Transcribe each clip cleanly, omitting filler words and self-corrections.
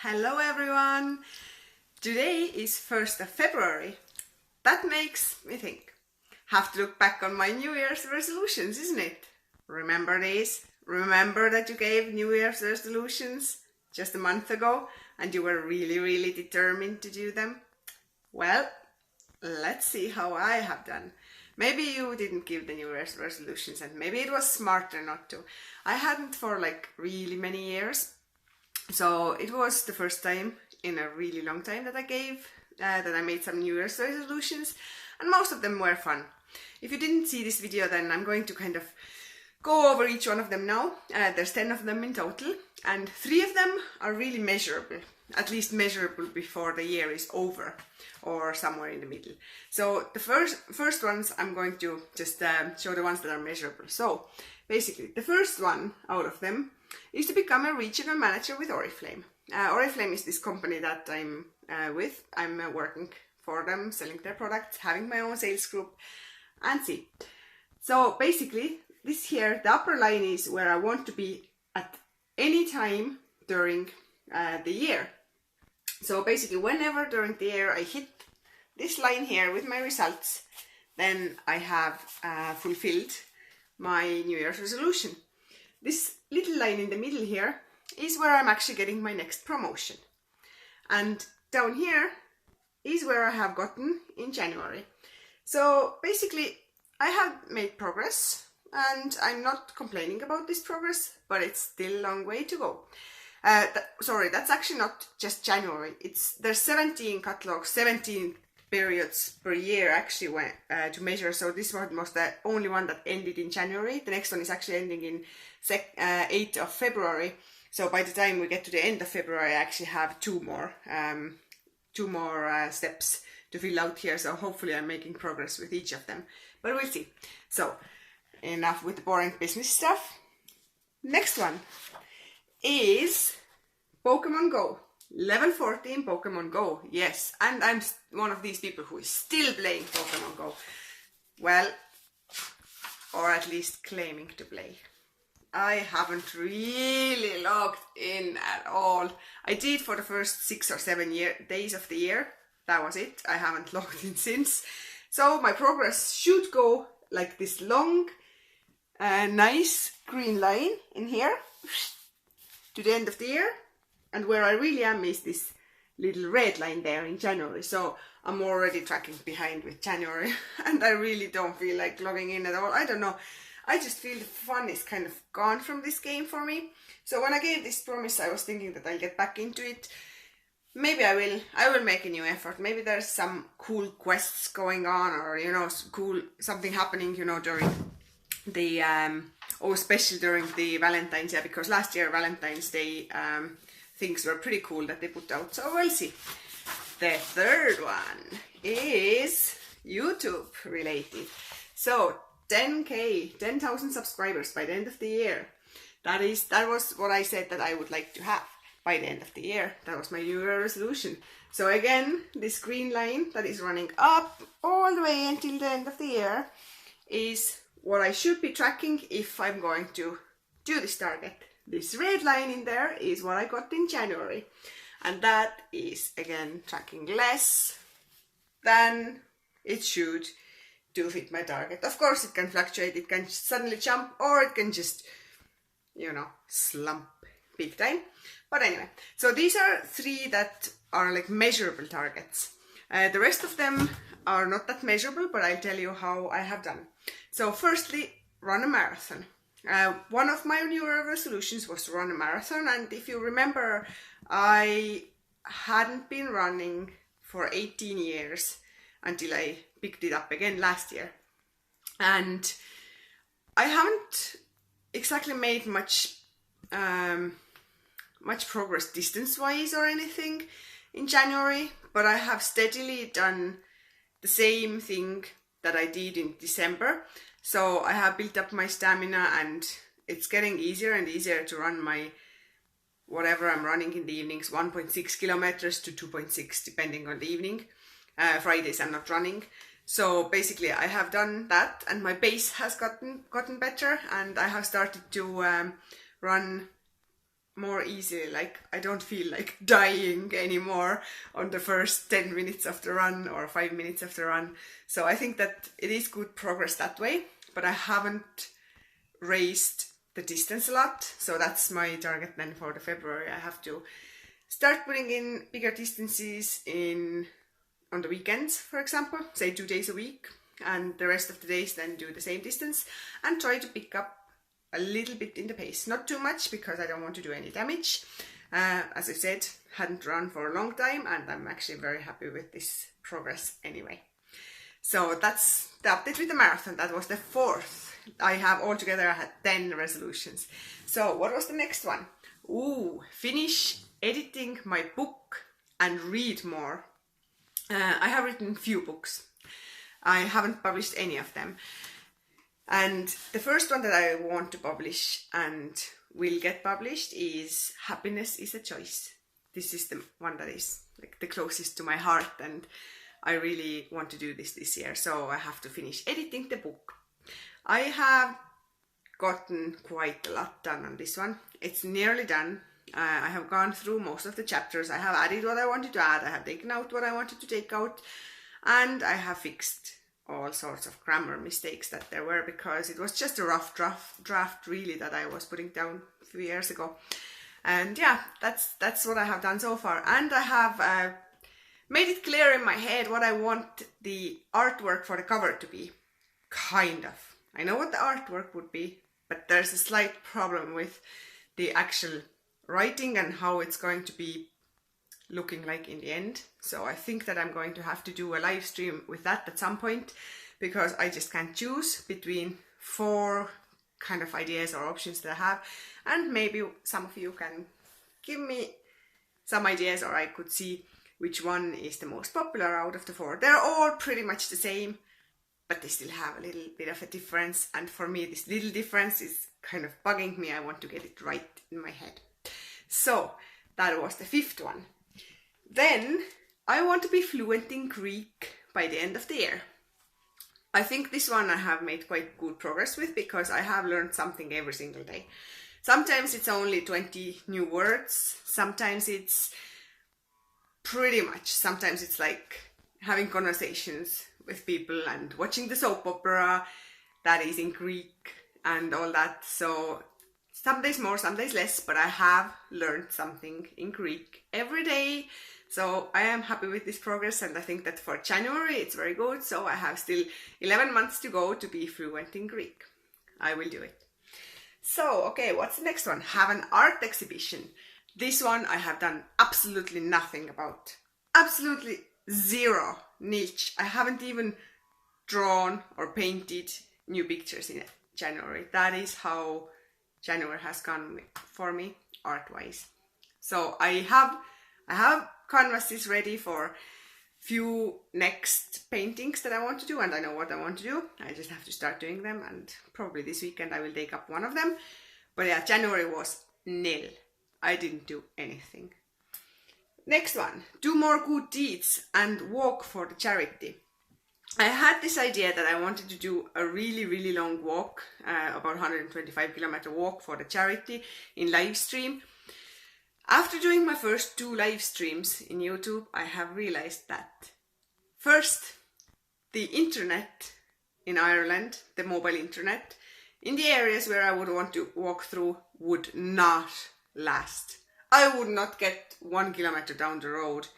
Hello everyone! Today is 1st of February. That makes me think. Have to look back on my New Year's resolutions, isn't it? Remember these? Remember that you gave New Year's resolutions just a month ago and you were really determined to do them? Well, let's see how I have done. Maybe you didn't give the New Year's resolutions and maybe it was smarter not to. I hadn't for like really many years. So it was the first time in a really long time that I made some New Year's resolutions, and most of them were fun. If you didn't see this video, then I'm going to kind of go over each one of them now. There's 10 of them in total, and 3 of them are really measurable, at least measurable before the year is over, or somewhere in the middle. So the first ones, I'm going to just show the ones that are measurable. So basically, the first one out of them is to become a regional manager with Oriflame. Oriflame is this company that I'm with. I'm working for them, selling their products, having my own sales group, and see. So basically, this here, the upper line is where I want to be at any time during the year. So basically, whenever during the year I hit this line here with my results, then I have fulfilled my New Year's resolution. This little line in the middle here is where I'm actually getting my next promotion. And down here is where I have gotten in January. So basically, I have made progress and I'm not complaining about this progress, but it's still a long way to go. Sorry, that's actually not just January. There's 17 catalogs, 17 periods per year actually to measure. So this one was the only one that ended in January. The next one is actually ending in 8th of February. So by the time we get to the end of February, I actually have two more steps to fill out here. So hopefully I'm making progress with each of them, but we'll see. So enough with the boring business stuff. Next one is Pokemon Go. Level 14 Pokemon Go, yes, and I'm one of these people who is still playing Pokemon Go. Well, or at least claiming to play. I haven't really logged in at all. I did for the first 6 or 7 days of the year. That was it. I haven't logged in since. So my progress should go like this long, nice green line in here to the end of the year. And where I really am is this little red line there in January. So I'm already tracking behind with January and I really don't feel like logging in at all. I don't know. I just feel the fun is kind of gone from this game for me. So when I gave this promise, I was thinking that I'll get back into it. Maybe I will make a new effort. Maybe there's some cool quests going on, or, you know, cool something happening, you know, during the, especially during the Valentine's Day, because last year Valentine's Day, things were pretty cool that they put out, so we'll see. The third one is YouTube related. So 10K, 10,000 subscribers by the end of the year. That was what I said that I would like to have by the end of the year. That was my New Year resolution. So again, this green line that is running up all the way until the end of the year is what I should be tracking if I'm going to do this target. This red line in there is what I got in January, and that is again tracking less than it should to fit my target. Of course it can fluctuate, it can suddenly jump, or it can just, you know, slump big time. But anyway, so these are 3 that are like measurable targets. The rest of them are not that measurable, but I'll tell you how I have done. So firstly, run a marathon. One of my New Year resolutions was to run a marathon, and if you remember, I hadn't been running for 18 years until I picked it up again last year. And I haven't exactly made much progress distance-wise or anything in January, but I have steadily done the same thing that I did in December. So I have built up my stamina, and it's getting easier and easier to run my, whatever I'm running in the evenings, 1.6 kilometers to 2.6 depending on the evening. Fridays I'm not running. So basically I have done that, and my pace has gotten better, and I have started to run more easily. Like I don't feel like dying anymore on the first 10 minutes of the run or 5 minutes of the run. So I think that it is good progress that way, but I haven't raised the distance a lot. So that's my target then for the February. I have to start putting in bigger distances on the weekends, for example, say 2 days a week, and the rest of the days then do the same distance and try to pick up a little bit in the pace. Not too much because I don't want to do any damage. As I said, hadn't run for a long time and I'm actually very happy with this progress anyway. So that's the update with the marathon. That was the 4th. I had 10 resolutions. So what was the next one? Finish editing my book and read more. I have written few books. I haven't published any of them. And the first one that I want to publish and will get published is Happiness is a Choice. This is the one that is like the closest to my heart, and I really want to do this year. So I have to finish editing the book. I have gotten quite a lot done on this one. It's nearly done. I have gone through most of the chapters. I have added what I wanted to add. I have taken out what I wanted to take out. And I have fixed all sorts of grammar mistakes that there were, because it was just a rough draft really that I was putting down a few years ago. And yeah, that's what I have done so far. And I have made it clear in my head what I want the artwork for the cover to be. Kind of. I know what the artwork would be, but there's a slight problem with the actual writing and how it's going to be looking like in the end. So I think that I'm going to have to do a live stream with that at some point, because I just can't choose between 4 kind of ideas or options that I have, and maybe some of you can give me some ideas, or I could see which one is the most popular out of the 4. They're all pretty much the same, but they still have a little bit of a difference, and for me this little difference is kind of bugging me. I want to get it right in my head. So that was the 5th one. Then I want to be fluent in Greek by the end of the year. I think this one I have made quite good progress with, because I have learned something every single day. Sometimes it's only 20 new words, sometimes it's pretty much, sometimes it's like having conversations with people and watching the soap opera that is in Greek and all that. So some days more, some days less, but I have learned something in Greek every day. So I am happy with this progress, and I think that for January it's very good. So I have still 11 months to go to be fluent in Greek. I will do it. So, okay, what's the next one? Have an art exhibition. This one I have done absolutely nothing about. Absolutely zero niche. I haven't even drawn or painted new pictures in January. That is how January has gone for me art-wise. So I have canvases ready for few next paintings that I want to do, and I know what I want to do. I just have to start doing them, and probably this weekend I will take up one of them. But yeah, January was nil. I didn't do anything. Next one, do more good deeds and walk for the charity. I had this idea that I wanted to do a really long walk, about 125-kilometer walk for the charity in live stream. After doing my first 2 live streams in YouTube, I have realized that first, the internet in Ireland, the mobile internet, in the areas where I would want to walk through would not last. I would not get 1 kilometer down the road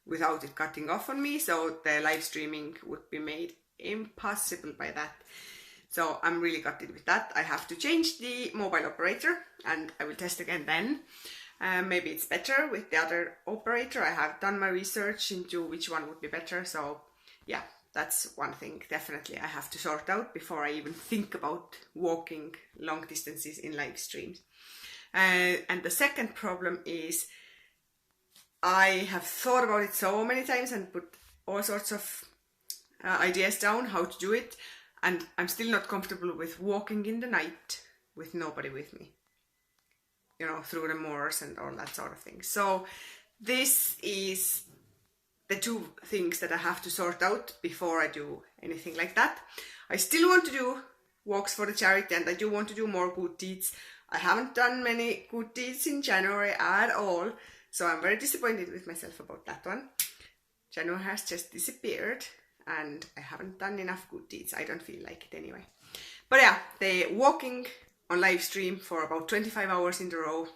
without it cutting off on me, so the live streaming would be made impossible by that. So I'm really gutted with that. I have to change the mobile operator, and I will test again then. Maybe it's better with the other operator. I have done my research into which one would be better, so yeah, that's one thing definitely I have to sort out before I even think about walking long distances in live streams. And the second problem is I have thought about it so many times and put all sorts of ideas down how to do it, and I'm still not comfortable with walking in the night with nobody with me, you know, through the moors and all that sort of thing. So this is the 2 things that I have to sort out before I do anything like that. I still want to do walks for the charity, and I do want to do more good deeds. I haven't done many good deeds in January at all, so I'm very disappointed with myself about that one. January has just disappeared and I haven't done enough good deeds. I don't feel like it anyway. But yeah, they walking on live stream for about 25 hours in a row.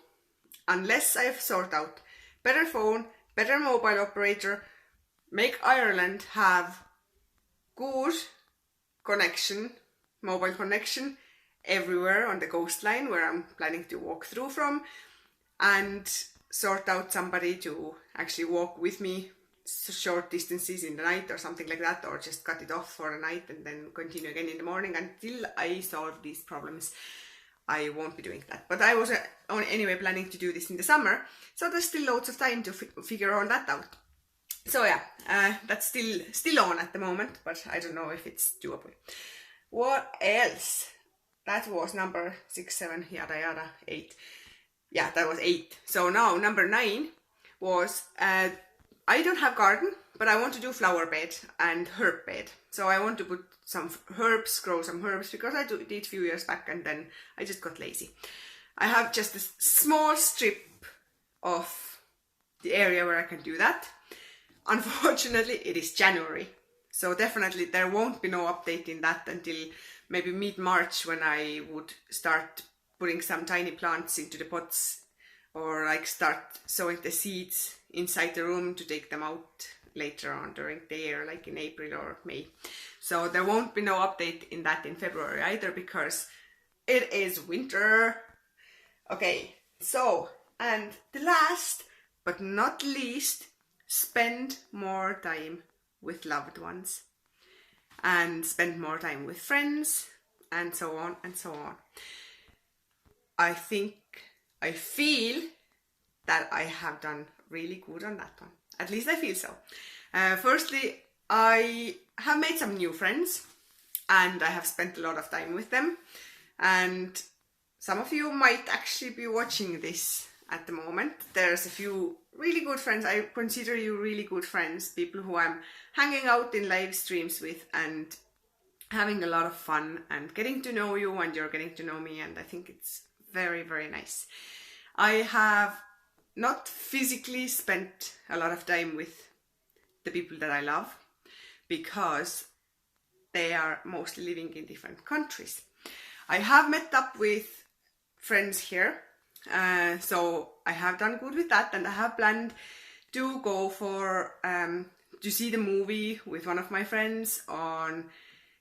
Unless I've sorted out better phone, better mobile operator, make Ireland have good connection, mobile connection everywhere on the coastline where I'm planning to walk through from, and sort out somebody to actually walk with me short distances in the night or something like that, or just cut it off for a night and then continue again in the morning until I solve these problems. I won't be doing that, but I was anyway planning to do this in the summer, so there's still loads of time to figure all that out. So yeah, that's still on at the moment, but I don't know if it's doable. What else? That was number 6, 7, yada yada, 8. Yeah, that was 8. So now number 9 was I don't have garden, but I want to do flower bed and herb bed. So I want to put some herbs, grow some herbs, because I did a few years back and then I just got lazy. I have just a small strip of the area where I can do that. Unfortunately, it is January, so definitely there won't be no update in that until maybe mid-March, when I would start putting some tiny plants into the pots, or like start sowing the seeds inside the room to take them out later on during the year, like in April or May. So there won't be no update in that in February either, because it is winter. Okay, so, and the last but not least, spend more time with loved ones and spend more time with friends, and so on and so on. I feel that I have done really good on that one. At least I feel so. Firstly, I have made some new friends and I have spent a lot of time with them, and some of you might actually be watching this at the moment. There's a few really good friends. I consider you really good friends, people who I'm hanging out in live streams with and having a lot of fun and getting to know you, and you're getting to know me, and I think it's very, very nice. I have not physically spent a lot of time with the people that I love because they are mostly living in different countries. I have met up with friends here, so I have done good with that, and I have planned to go for to see the movie with one of my friends on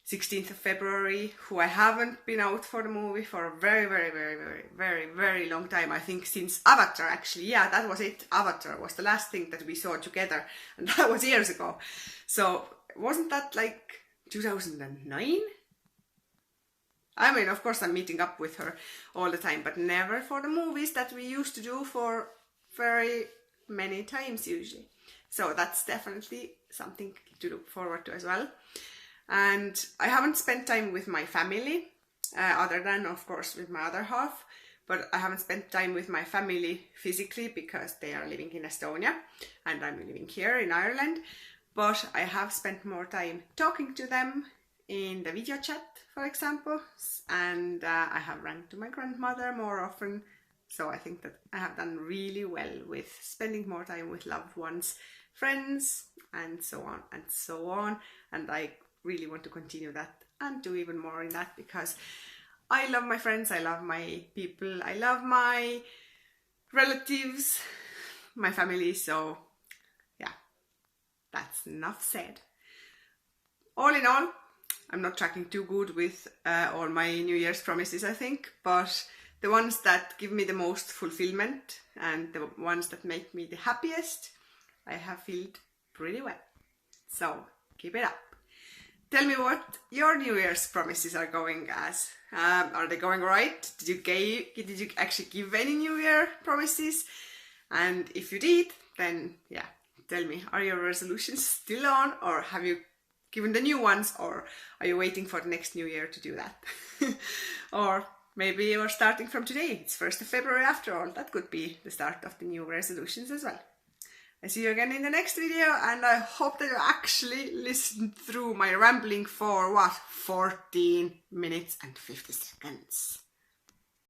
16th of February, who I haven't been out for the movie for a very, very, very, very, very, very long time. I think since Avatar, actually. Yeah, that was it. Avatar was the last thing that we saw together, and that was years ago. So wasn't that like 2009? I mean, of course I'm meeting up with her all the time, but never for the movies that we used to do for very many times usually. So that's definitely something to look forward to as well. And I haven't spent time with my family, other than, of course, with my other half, but I haven't spent time with my family physically because they are living in Estonia and I'm living here in Ireland. But I have spent more time talking to them in the video chat, for example, and I have run to my grandmother more often. So I think that I have done really well with spending more time with loved ones, friends, and so on and so on. And I really want to continue that and do even more in that, because I love my friends, I love my people, I love my relatives, my family. So yeah, that's enough said. All in all, I'm not tracking too good with all my New Year's promises, I think, but the ones that give me the most fulfillment and the ones that make me the happiest, I have filled pretty well. So keep it up. Tell me what your New Year's promises are going as. Are they going right? Did you actually give any New Year promises? And if you did, then yeah, tell me, are your resolutions still on, or have you given the new ones, or are you waiting for the next New Year to do that? Or maybe you're starting from today. It's 1st of February after all. That could be the start of the new resolutions as well. I see you again in the next video, and I hope that you actually listened through my rambling for, 14 minutes and 50 seconds.